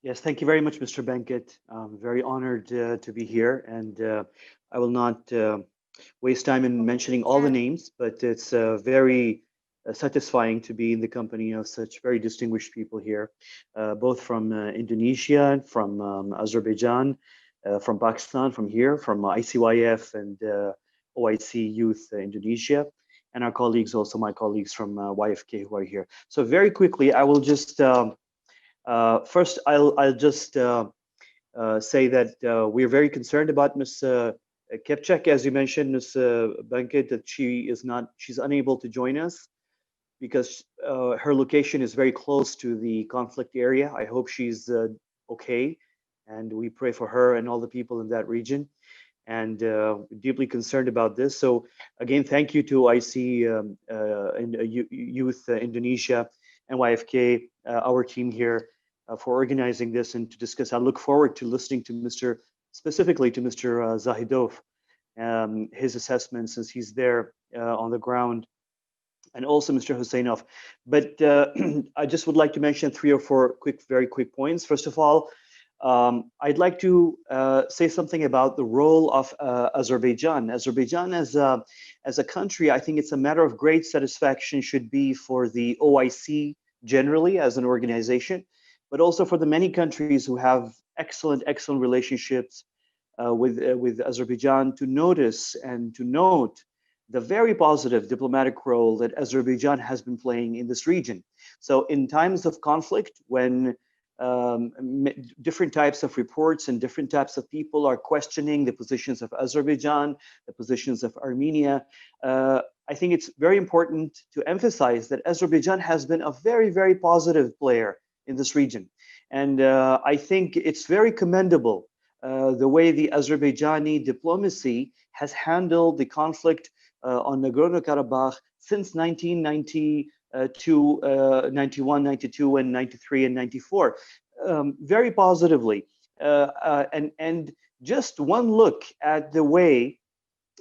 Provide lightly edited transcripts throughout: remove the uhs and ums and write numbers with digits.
Yes, thank you very much, Mr. Benkett. I'm very honored to be here, and I will not waste time in mentioning all the names, but it's very satisfying to be in the company of such very distinguished people here, both from Indonesia, from Azerbaijan, from Pakistan, from here, from ICYF and OIC Youth Indonesia, and our colleagues, also my colleagues from YFK who are here. So very quickly, I will just first I'll just say that we're very concerned about Ms. Kepchak, as you mentioned, Ms. Benkett, that she's unable to join us because her location is very close to the conflict area. I hope she's okay, and we pray for her and all the people in that region, and deeply concerned about this. So again, thank you to IC Youth Indonesia and YFK, our team here, for organizing this and to discuss. I look forward to listening to specifically to Mr. Zahidov, his assessment since he's there on the ground, and also Mr. Husseinov. But I just would like to mention three or four very quick points. First of all, I'd like to say something about the role of Azerbaijan. Azerbaijan as a country, I think it's a matter of great satisfaction should be for the OIC generally as an organization, but also for the many countries who have excellent relationships with Azerbaijan, to notice and to note the very positive diplomatic role that Azerbaijan has been playing in this region. So in times of conflict, when different types of reports and different types of people are questioning the positions of Azerbaijan, the positions of Armenia, I think it's very important to emphasize that Azerbaijan has been a very positive player in this region. And I think it's very commendable the way the Azerbaijani diplomacy has handled the conflict on Nagorno-Karabakh since 1992, 91, 92, and 93 and 94, very positively. And just one look at the way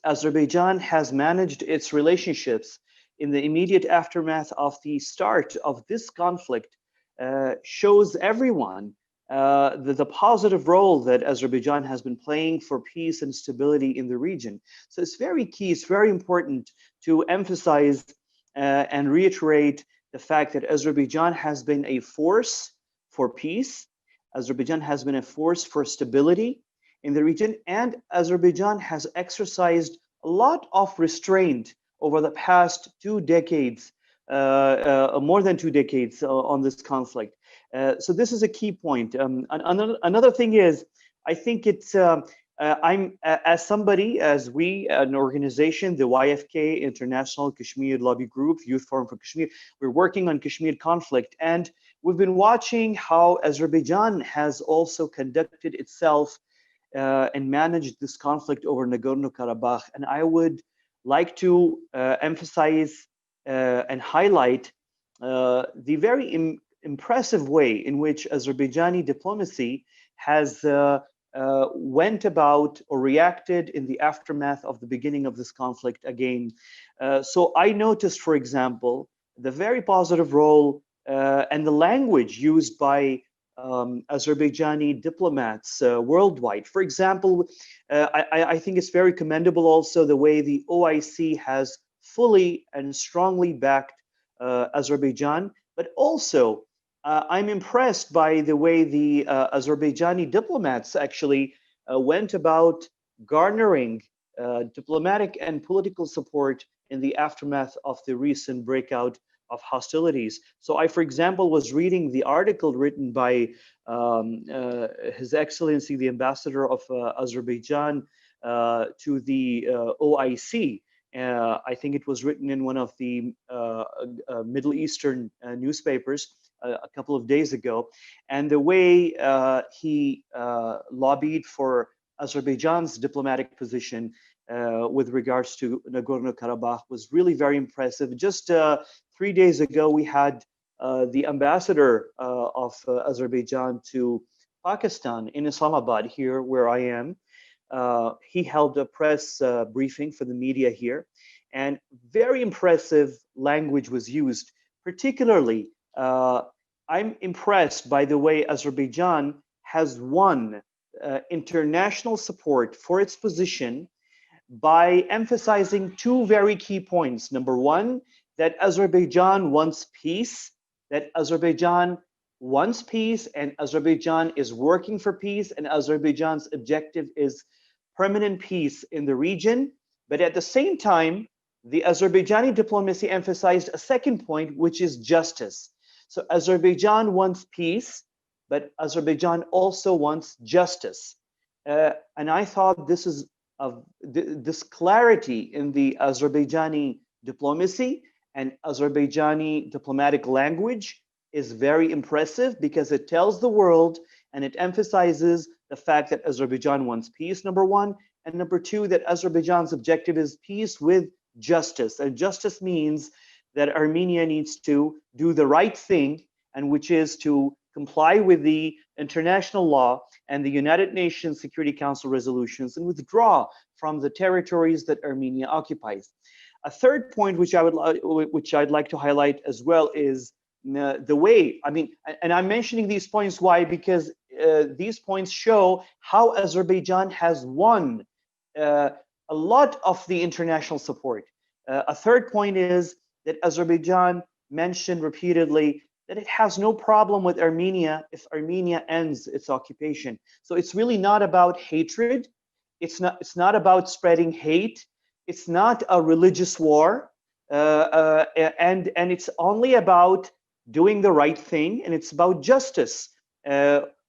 Azerbaijan has managed its relationships in the immediate aftermath of the start of this conflict shows everyone the positive role that Azerbaijan has been playing for peace and stability in the region. So it's very key, it's very important to emphasize and reiterate the fact that Azerbaijan has been a force for peace, Azerbaijan has been a force for stability in the region, and Azerbaijan has exercised a lot of restraint over the past 2 decades, more than 2 decades on this conflict. So this is a key point. Another thing is, I think it's, as we, an organization, the YFK, International Kashmir Lobby Group, Youth Forum for Kashmir, we're working on Kashmir conflict. And we've been watching how Azerbaijan has also conducted itself and managed this conflict over Nagorno-Karabakh. And I would like to emphasize and highlight the very impressive way in which Azerbaijani diplomacy has went about or reacted in the aftermath of the beginning of this conflict again. So I noticed, for example, the very positive role and the language used by Azerbaijani diplomats worldwide. For example, I think it's very commendable also the way the OIC has fully and strongly backed Azerbaijan, but also I'm impressed by the way the Azerbaijani diplomats actually went about garnering diplomatic and political support in the aftermath of the recent breakout of hostilities. So I, for example, was reading the article written by His Excellency, the Ambassador of Azerbaijan to the OIC. I think it was written in one of the Middle Eastern newspapers a couple of days ago. And the way he lobbied for Azerbaijan's diplomatic position with regards to Nagorno-Karabakh was really very impressive. Just 3 days ago, we had the ambassador of Azerbaijan to Pakistan in Islamabad, here where I am. He held a press briefing for the media here, and very impressive language was used, particularly I'm impressed by the way Azerbaijan has won international support for its position by emphasizing two very key points. Number one, that Azerbaijan wants peace, that Azerbaijan wants peace, and Azerbaijan is working for peace, and Azerbaijan's objective is permanent peace in the region. But at the same time, the Azerbaijani diplomacy emphasized a second point, which is justice. So Azerbaijan wants peace, but Azerbaijan also wants justice. And I thought this clarity in the Azerbaijani diplomacy and Azerbaijani diplomatic language is very impressive because it tells the world and it emphasizes the fact that Azerbaijan wants peace, number one, and number two, that Azerbaijan's objective is peace with justice. And justice means that Armenia needs to do the right thing, and which is to comply with the international law and the United Nations Security Council resolutions and withdraw from the territories that Armenia occupies. A third point which I'd like to highlight as well is the way, and I'm mentioning these points, why? Because these points show how Azerbaijan has won a lot of the international support. A third point is that Azerbaijan mentioned repeatedly that it has no problem with Armenia if Armenia ends its occupation. So it's really not about hatred. It's not about spreading hate. It's not a religious war, and it's only about doing the right thing, and it's about justice,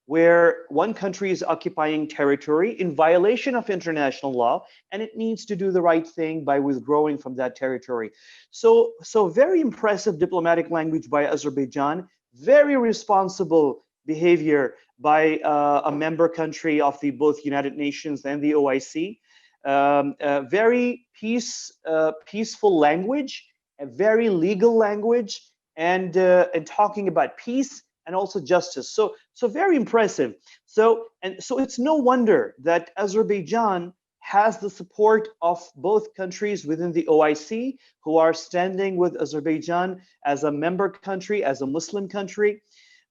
where one country is occupying territory in violation of international law, and it needs to do the right thing by withdrawing from that territory. So very impressive diplomatic language by Azerbaijan, very responsible behavior by a member country of the both United Nations and the OIC. Very peaceful language, a very legal language, and talking about peace and also justice. So very impressive. So it's no wonder that Azerbaijan has the support of both countries within the OIC, who are standing with Azerbaijan as a member country, as a Muslim country.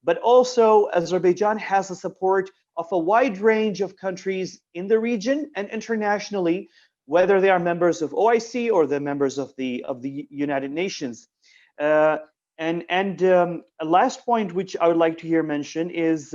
But also Azerbaijan has the support of a wide range of countries in the region and internationally, whether they are members of OIC or they're members of the United Nations. A last point which I would like to here mention is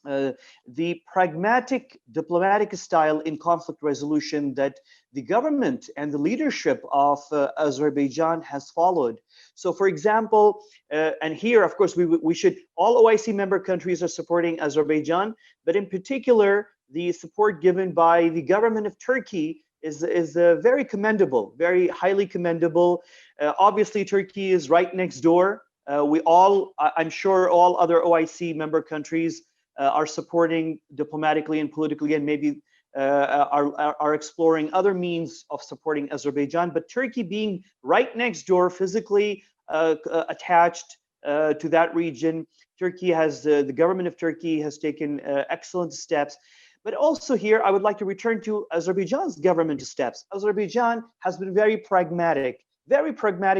the pragmatic diplomatic style in conflict resolution that the government and the leadership of Azerbaijan has followed. So, for example, and here, of course, we should, all OIC member countries are supporting Azerbaijan, but in particular, the support given by the government of Turkey is very commendable, very highly commendable. Obviously, Turkey is right next door. I'm sure all other OIC member countries are supporting diplomatically and politically, and maybe are exploring other means of supporting Azerbaijan. But Turkey being right next door, physically attached to that region, Turkey has the government of Turkey has taken excellent steps. But also here, I would like to return to Azerbaijan's government steps. Azerbaijan has been very pragmatic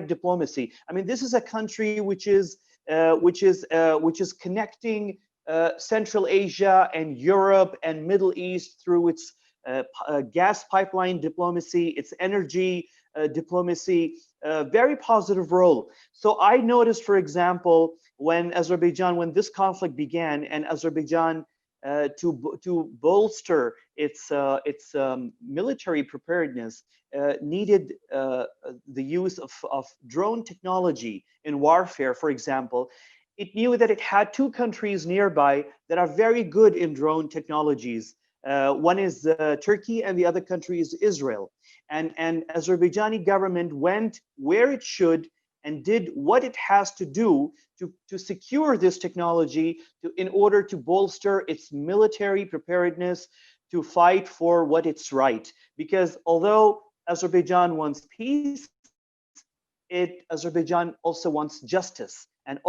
diplomacy. I mean, this is a country which is connecting Central Asia and Europe and Middle East through its gas pipeline diplomacy, its energy diplomacy, very positive role. So I noticed, for example, when this conflict began, and Azerbaijan to bolster its military preparedness needed the use of drone technology in warfare, for example. It knew that it had two countries nearby that are very good in drone technologies. One is Turkey, and the other country is Israel. And Azerbaijani government went where it should and did what it has to do to secure this technology in order to bolster its military preparedness to fight for what it's right. Because although Azerbaijan wants peace, Azerbaijan also wants justice. And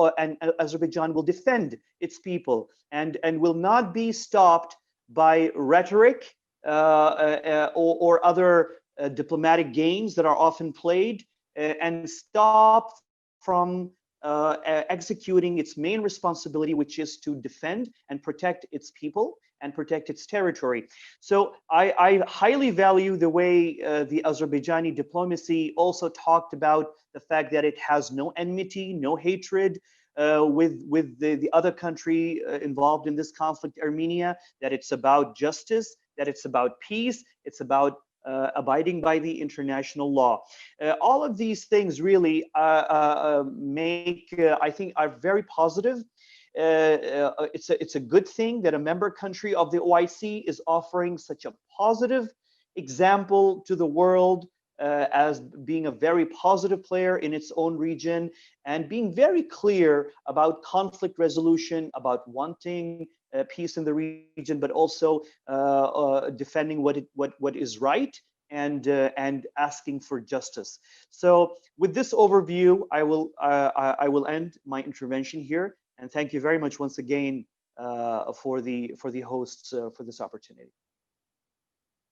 Azerbaijan will defend its people and will not be stopped by rhetoric or other diplomatic games that are often played, and stop from executing its main responsibility, which is to defend and protect its people and protect its territory. So I highly value the way the Azerbaijani diplomacy also talked about the fact that it has no enmity, no hatred with the other country involved in this conflict, Armenia, that it's about justice, that it's about peace, it's about abiding by the international law. All of these things really make, I think, are very positive. It's a good thing that a member country of the OIC is offering such a positive example to the world as being a very positive player in its own region and being very clear about conflict resolution, about wanting peace in the region, but also defending what is right and asking for justice. So with this overview, I will end my intervention here, and thank you very much once again for the hosts for this opportunity.